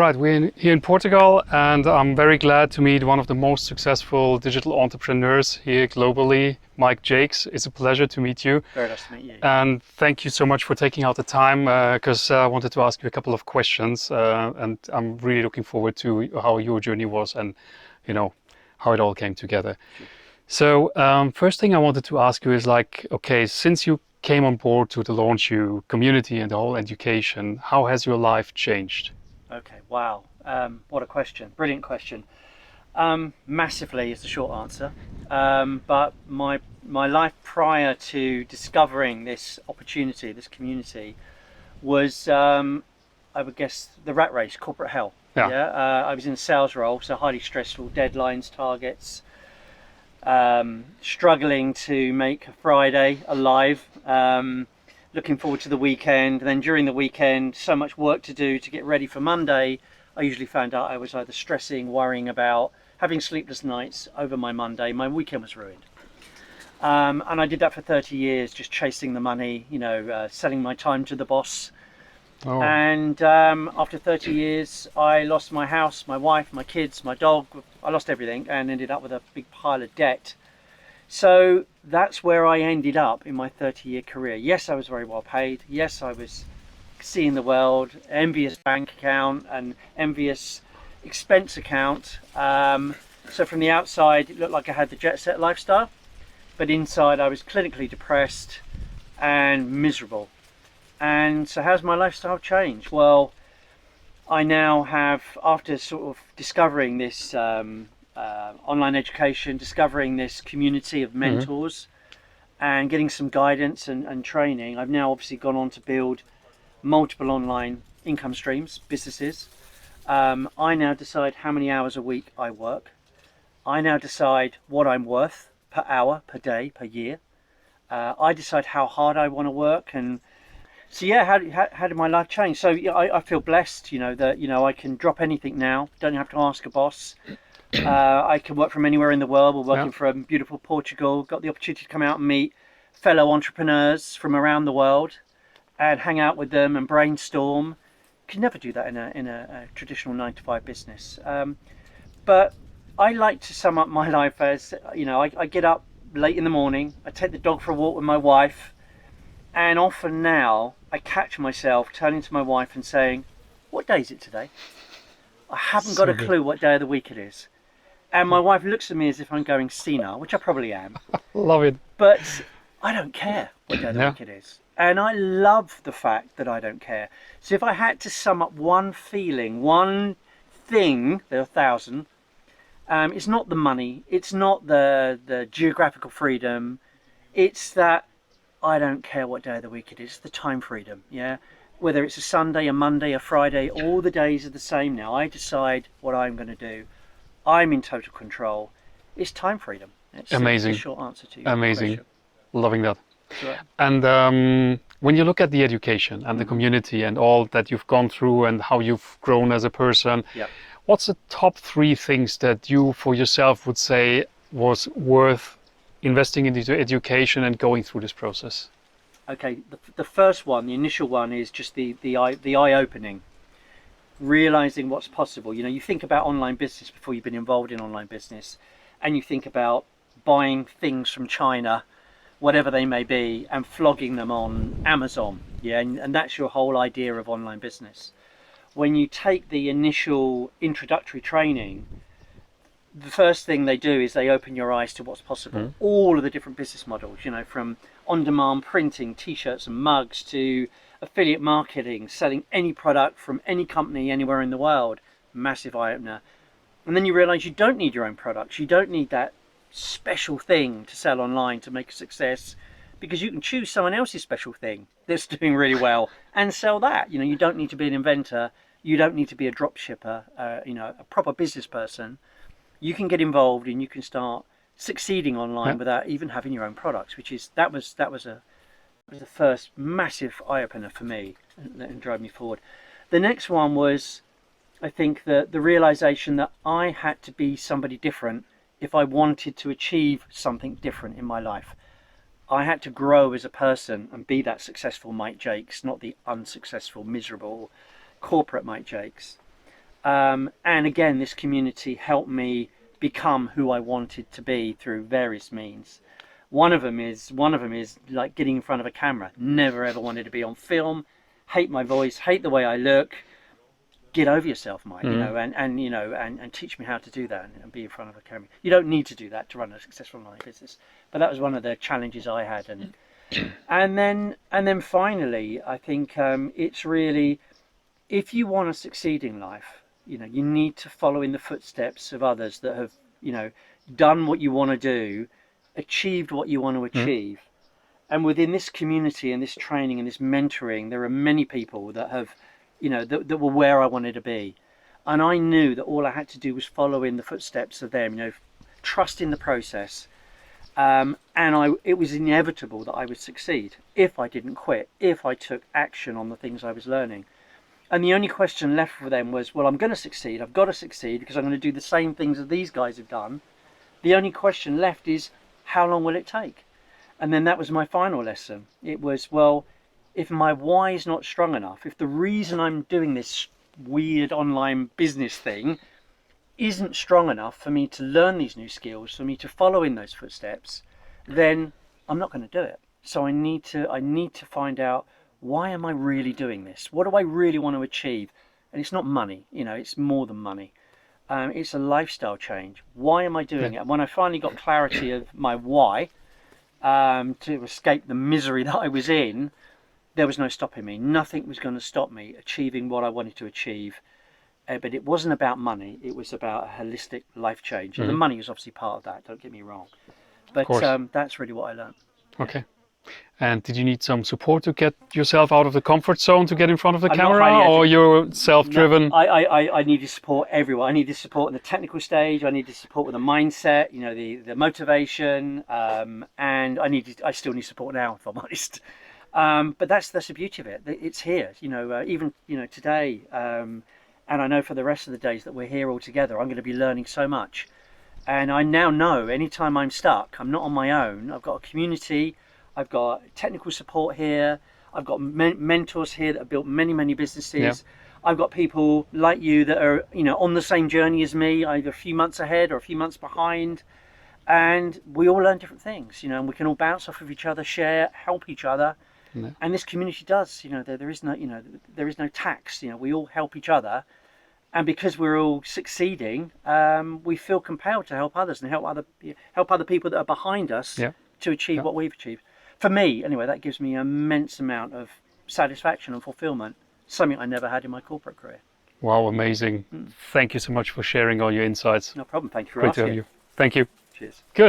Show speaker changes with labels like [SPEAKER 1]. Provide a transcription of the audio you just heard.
[SPEAKER 1] right, we're here in Portugal, and I'm very glad to meet one of the most successful digital entrepreneurs here globally, Mike Jacques. It's a pleasure to meet you.
[SPEAKER 2] Very nice to meet you.
[SPEAKER 1] And thank you so much for taking out the time, because I wanted to ask you a couple of questions, and I'm really looking forward to how your journey was and, how it all came together.
[SPEAKER 2] Sure.
[SPEAKER 1] So first thing I wanted to ask you is okay, since you came on board to the LaunchYou community and the whole education, how has your life changed?
[SPEAKER 2] Okay, wow. What a question. Brilliant question. Massively is the short answer. But my life prior to discovering this opportunity, this community, was, I would guess, the rat race, corporate hell.
[SPEAKER 1] Yeah.
[SPEAKER 2] I was in a sales role, so highly stressful, deadlines, targets, struggling to make a Friday alive, looking forward to the weekend. And then during the weekend, so much work to do to get ready for Monday. I usually found out I was either stressing, worrying about, having sleepless nights over my Monday. My weekend was ruined. And I did that for 30 years, just chasing the money, selling my time to the boss.
[SPEAKER 1] Oh.
[SPEAKER 2] And after 30 years, I lost my house, my wife, my kids, my dog. I lost everything and ended up with a big pile of debt. So that's where I ended up in my 30-year career. Yes, I was very well paid. Yes, I was seeing the world, envious bank account and envious expense account. So from the outside, it looked like I had the jet set lifestyle, but inside I was clinically depressed and miserable. And so how's my lifestyle changed? Well, I now have, after sort of discovering this online education, discovering this community of mentors, and getting some guidance and training, I've now obviously gone on to build multiple online income streams, businesses. I now decide how many hours a week I work. I now decide what I'm worth per hour, per day, per year. I decide how hard I want to work. And so yeah, how did my life change? So I feel blessed, that I can drop anything now. Don't have to ask a boss. I can work from anywhere in the world. We're working from beautiful Portugal. Got the opportunity to come out and meet fellow entrepreneurs from around the world and hang out with them and brainstorm. Could never do that in a traditional 9-to-5 business. But I like to sum up my life as, I get up late in the morning. I take the dog for a walk with my wife. And often now I catch myself turning to my wife and saying, "What day is it today? I haven't got a clue what day of the week it is." And my wife looks at me as if I'm going senile, which I probably am.
[SPEAKER 1] Love it.
[SPEAKER 2] But I don't care what day of the week it is. And I love the fact that I don't care. So if I had to sum up one feeling, one thing, there are 1,000, it's not the money, it's not the geographical freedom, it's that I don't care what day of the week it is, the time freedom, Whether it's a Sunday, a Monday, a Friday, all the days are the same now. I decide what I'm going to do. I'm in total control. It's time freedom. It's
[SPEAKER 1] amazing.
[SPEAKER 2] The short answer to your question.
[SPEAKER 1] Loving that.
[SPEAKER 2] Sure.
[SPEAKER 1] And when you look at the education and the community and all that you've gone through and how you've grown as a person, what's the top 3 things that you for yourself would say was worth investing into education and going through this process?
[SPEAKER 2] Okay, the first one, the initial one, is just the eye-opening, realizing what's possible. You think about online business before you've been involved in online business, and you think about buying things from China, whatever they may be, and flogging them on Amazon, and that's your whole idea of online business. When you take the initial introductory training, the first thing they do is they open your eyes to what's possible. All of the different business models, from on-demand printing, t-shirts and mugs, to affiliate marketing, selling any product from any company anywhere in the world. Massive eye-opener. And then you realize you don't need your own products. You don't need that special thing to sell online to make a success, because you can choose someone else's special thing that's doing really well and sell that. You don't need to be an inventor. You don't need to be a drop shipper, a proper business person. You can get involved and you can start succeeding online without even having your own products, that was the first massive eye-opener for me and drove me forward. The next one was, I think, the realization that I had to be somebody different if I wanted to achieve something different in my life. I had to grow as a person and be that successful Mike Jacques, not the unsuccessful, miserable corporate Mike Jacques. And again, this community helped me become who I wanted to be through various means. One of them is like getting in front of a camera. Never ever wanted to be on film. Hate my voice. Hate the way I look. Get over yourself, Mike. You know, and teach me how to do that and be in front of a camera. You don't need to do that to run a successful online business, but that was one of the challenges I had. And then finally, I think it's really, if you want to succeed in life, you know, you need to follow in the footsteps of others that have, you know, done what you want to do, achieved what you want to achieve. And within this community and this training and this mentoring, there are many people that have, you know, that were where I wanted to be. And I knew that all I had to do was follow in the footsteps of them, you know, trust in the process. It was inevitable that I would succeed if I didn't quit, if I took action on the things I was learning. And the only question left for them was, well, I'm going to succeed. I've got to succeed because I'm going to do the same things that these guys have done. The only question left is, how long will it take? And then that was my final lesson. It was, well, if my why is not strong enough, if the reason I'm doing this weird online business thing isn't strong enough for me to learn these new skills, for me to follow in those footsteps, then I'm not going to do it. So I need to find out, why am I really doing this? What do I really want to achieve? And it's not money, you know, it's more than money. It's a lifestyle change. Why am I doing it? And when I finally got clarity of my why, to escape the misery that I was in, there was no stopping me. Nothing was going to stop me achieving what I wanted to achieve. But it wasn't about money. It was about a holistic life change. And the money was obviously part of that, don't get me wrong. But that's really what I learned.
[SPEAKER 1] Okay. And did you need some support to get yourself out of the comfort zone to get in front of the
[SPEAKER 2] I'm
[SPEAKER 1] camera, or you're self-driven?
[SPEAKER 2] No, I needed support everywhere. I needed support in the technical stage. I needed support with the mindset, you know, the motivation, and I still need support now, if I'm honest. But that's the beauty of it. It's here, you know, even, you know, today, and I know for the rest of the days that we're here all together, I'm going to be learning so much. And I now know anytime I'm stuck, I'm not on my own. I've got a community. I've got technical support here. I've got mentors here that have built many businesses. Yeah. I've got people like you that are, you know, on the same journey as me, either a few months ahead or a few months behind. And we all learn different things, you know, and we can all bounce off of each other, share, help each other. Yeah. And this community does, you know, there is no tax, you know, we all help each other. And because we're all succeeding, we feel compelled to help others and help other people that are behind us to achieve what we've achieved. For me, anyway, that gives me an immense amount of satisfaction and fulfillment, something I never had in my corporate career.
[SPEAKER 1] Wow, amazing. Thank you so much for sharing all your insights.
[SPEAKER 2] No problem. Thank you for
[SPEAKER 1] asking.
[SPEAKER 2] Great to have
[SPEAKER 1] you. Thank you.
[SPEAKER 2] Cheers.
[SPEAKER 1] Good.